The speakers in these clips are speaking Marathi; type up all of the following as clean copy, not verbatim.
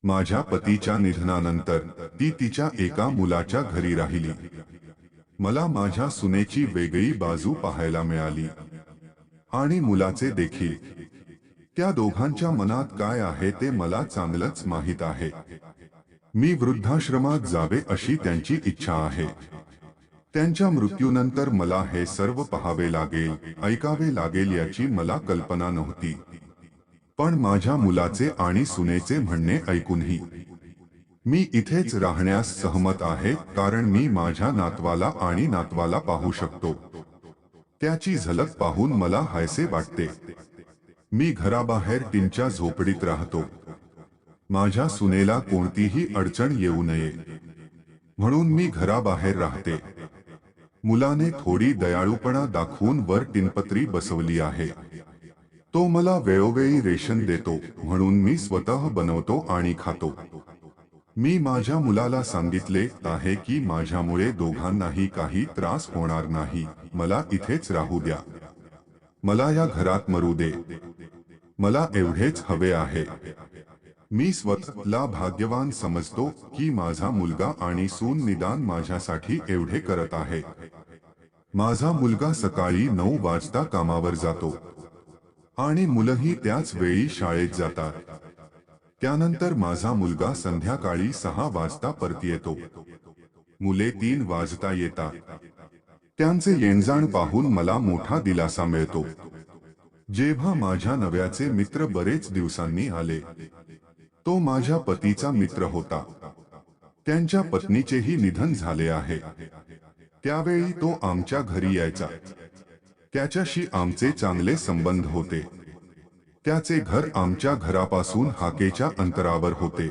माझ्या पतीच्या निधनानंतर ती तिच्या एका मुलाच्या घरी राहिली। मला माझ्या सुनेची वेगळी बाजू पाहायला मिळाली आणि मुलाचे देखील। त्या दोघांच्या मनात काय आहे ते मला चांगलंच माहीत आहे। मी वृद्धाश्रमात जावे अशी त्यांची इच्छा आहे। त्यांच्या मृत्यूनंतर मला हे सर्व पाहावे लागेल, ऐकावे लागेल याची मला कल्पना नव्हती। पण माझ्या मुलाचे आणि सुनेचे म्हणणे ऐकूनही मी इथेच राहण्यास सहमत आहे, कारण मी माझ्या नातवाला आणि नातवाला पाहू शकतो। त्याची झलक पाहून मला हायसे वाटते। मी घराबाहेर टीनच्या झोपडीत राहतो। माझ्या सुनेला कोणतीही अडचण येऊ नये म्हणून मी घराबाहेर राहते। मुलाने थोडी दयाळूपणा दाखवून वर टीनपत्री बसवली आहे। तो मला वेळोवेळी रेशन देतो, म्हणून मी स्वतः बनवतो आणि खातो। मी माझ्या मुलाला सांगितले आहे की माझ्यामुळे दोघांनाही काही त्रास होणार नाही, मला इथेच राहू द्या। मला या घरात मरू दे। मला एवढेच हवे आहे। मी स्वतःला भाग्यवान समजतो की माझा मुलगा आणि सून निदान माझ्यासाठी एवढे करत आहे। माझा मुलगा सकाळी 9 वाजता कामावर जातो आणि मुलंही त्याच वेळी शाळेत जातात। त्यानंतर माझा मुलगा संध्याकाळी 6 वाजता परत येतो। मुले 3 वाजता येतात। त्यांचे येणजाण पाहून मला मोठा दिलासा मिळतो। जेव्हा माझ्या नव्याचे मित्र बरेच दिवसांनी आले, तो माझ्या पतीचा मित्र होता। त्यांच्या पत्नीचेही निधन झाले आहे। त्यावेळी तो आमच्या घरी यायचा। त्याच्याशी आमचे चांगले संबंध होते। त्याचे घर आमच्या घरापासून हाकेच्या अंतरावर होते।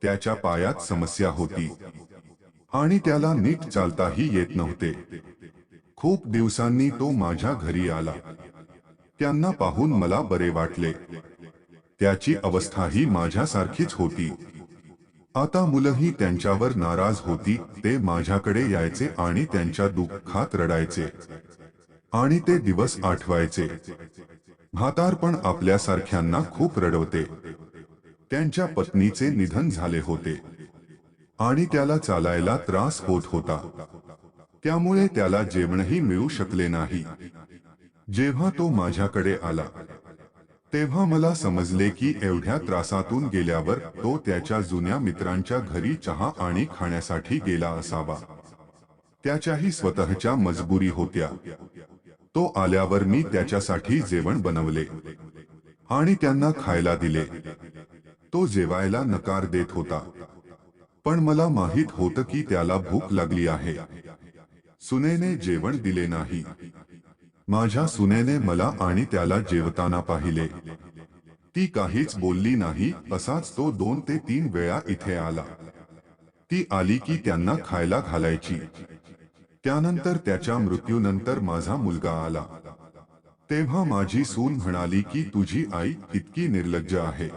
त्याच्या पायात समस्या होती आणि त्याला नीट चालताही येत नव्हते। खूप दिवसांनी तो माझ्या घरी आला। त्यांना पाहून मला बरे वाटले। त्याची अवस्थाही माझ्यासारखीच होती। आता मुलंही त्यांच्यावर नाराज होती। ते माझ्याकडे यायचे आणि त्यांच्या दुःखात रडायचे आणि ते दिवस आठवायचे। म्हातारपण आपल्यासारख्यांना खूप रडवते। त्यांच्या पत्नीचे निधन झाले होते आणि त्याला चालायला त्रास होत होता। त्यामुळे त्याला जेवणही मिळू शकले नाही। जेव्हा तो माझ्याकडे आला, तेव्हा मला समजले की एवढ्या त्रासातून गेल्यावर तो त्याच्या जुन्या मित्रांच्या घरी चहा आणि खाण्यासाठी गेला असावा। त्याच्याही स्वतःच्या मजबुरी होत्या। तो आल्यावर मी त्याच्यासाठी जेवण बनवले आणि त्यांना खायला दिले। तो जेवायला नकार देत होता, पण मला माहित होतं की त्याला भूक लागली आहे। सुनेने जेवण दिले नाही। माझ्या सुनेने मला आणि त्याला जेवताना पाहिले। ती काहीच बोलली नाही। असाच तो 2 ते 3 वेळा इथे आला। ती आली की त्यांना खायला घालायची। त्यानंतर त्याच्या मृत्यूनंतर माझा मुलगा आला। तेव्हा माझी सून म्हणाली की तुझी आई इतकी निर्लज्ज आहे।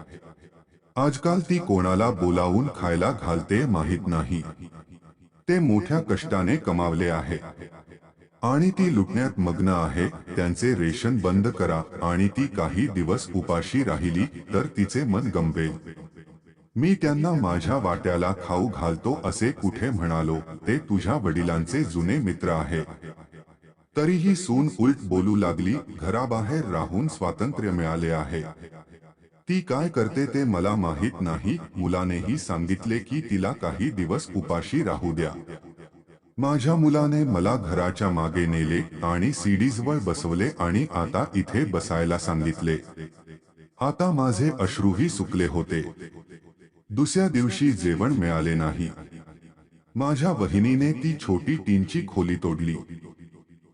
आजकाल ती कोणाला बोलावून खायला घालते माहित नाही। ते मोठ्या कष्टाने कमावले आहे आणि ती लुटण्यात मग्न आहे। त्यांचे रेशन बंद करा आणि ती काही दिवस उपाशी राहिली तर तिचे मन गमवेल। मी त्यांना माझ्या वाट्याला खाऊ घालतो असे कुठे म्हणालो? ते तुझ्या वडिलांचे जुने मित्र आहे। तरीही सून उलट बोलू लागली, घराबाहेर राहून स्वातंत्र्य मिळाले आहे। ती काय करते ते मला माहित नाही। मुलानेही सांगितले की तिला काही दिवस उपाशी राहू द्या। माझ्या मुलाने मला घराच्या मागे नेले आणि सीडीजवर बसवले आणि आता इथे बसायला सांगितले। आता माझे अश्रूही सुकले होते। दुसऱ्या दिवशी जेवण मिळाले नाही। माझ्या वहिनीने ती छोटी टीनची खोली तोडली।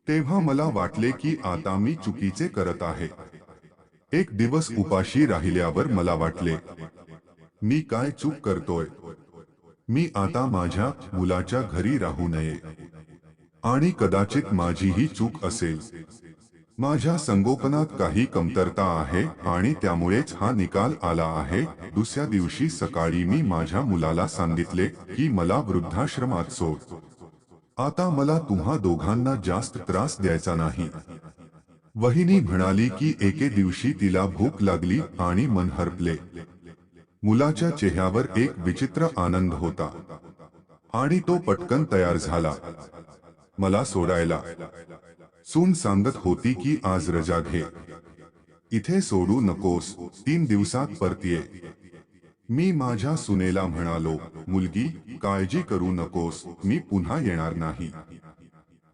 तेव्हा मला वाटले की आता मी चुकीचे करत आहे। एक दिवस उपाशी राहिल्यावर मला वाटले, मी काय चूक करतोय? मी आता माझ्या मुलाच्या घरी राहू नये आणि कदाचित माझीही चूक असेल। माझ्या संगोपनात काही कमतरता आहे आणि त्यामुळेच हा निकाल आला आहे। दुसऱ्या दिवशी सकाळी मी माझ्या मुलाला सांगितले की मला वृद्धाश्रमात सोड। आता मला तुम्हा दोघांना जास्त त्रास द्यायचा नाही। वहिनी म्हणाली की एके दिवशी तिला भूक लागली आणि मन हरपले। मुलाच्या चेहऱ्यावर एक विचित्र आनंद होता आणि तो पटकन तयार झाला मला सोडायला. सून सांगत होती की आज रजा घे, इथे सोडू नकोस, 3 दिवसात परतीये. मी माझ्या सुनेला म्हणालो, मुलगी काळजी करू नकोस, मी पुन्हा येणार नाही.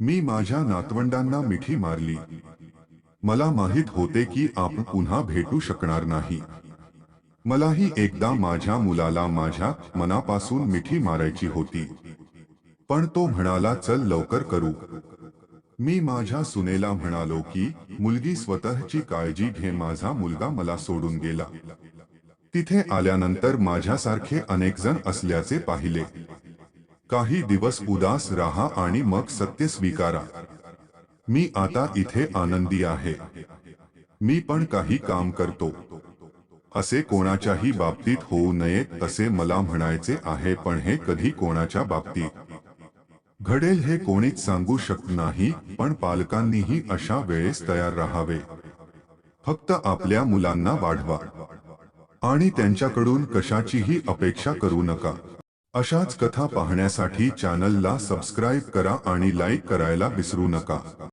मी माझ्या नातवंडांना मिठी मारली. मला माहित होते की आपण पुन्हा भेटू शकणार नाही. मलाही एकदा माझ्या मुलाला माझ्या मनापासून मिठी मारायची होती, पण तो म्हणाला चल लवकर करू. मी माझ्या सुनेला म्हणालो की मुलगी स्वतःची काळजी घे, माझा मुलगा मला सोडून गेला. तिथे आल्यानंतर माझ्यासारखे अनेक जण असल्याचे पाहिले. काही दिवस उदास राहा आणि मग सत्य स्वीकारा. मी आता इथे आनंदी आहे. मी पण काही काम करतो. असे कोणाच्याही बाबतीत होऊ नये तसे मला म्हणायचे आहे, पण हे कधी कोणाच्या बाबतीत घडेल हे कोणीच सांगू शकत नाही. पण पालकांनीही अशा वेळेस तयार राहावे. फक्त आपल्या मुलांना वाढवा आणि त्यांच्याकडून कशाचीही अपेक्षा करू नका. अशाच कथा पाहण्यासाठी चॅनलला सबस्क्राईब करा आणि लाईक करायला विसरू नका.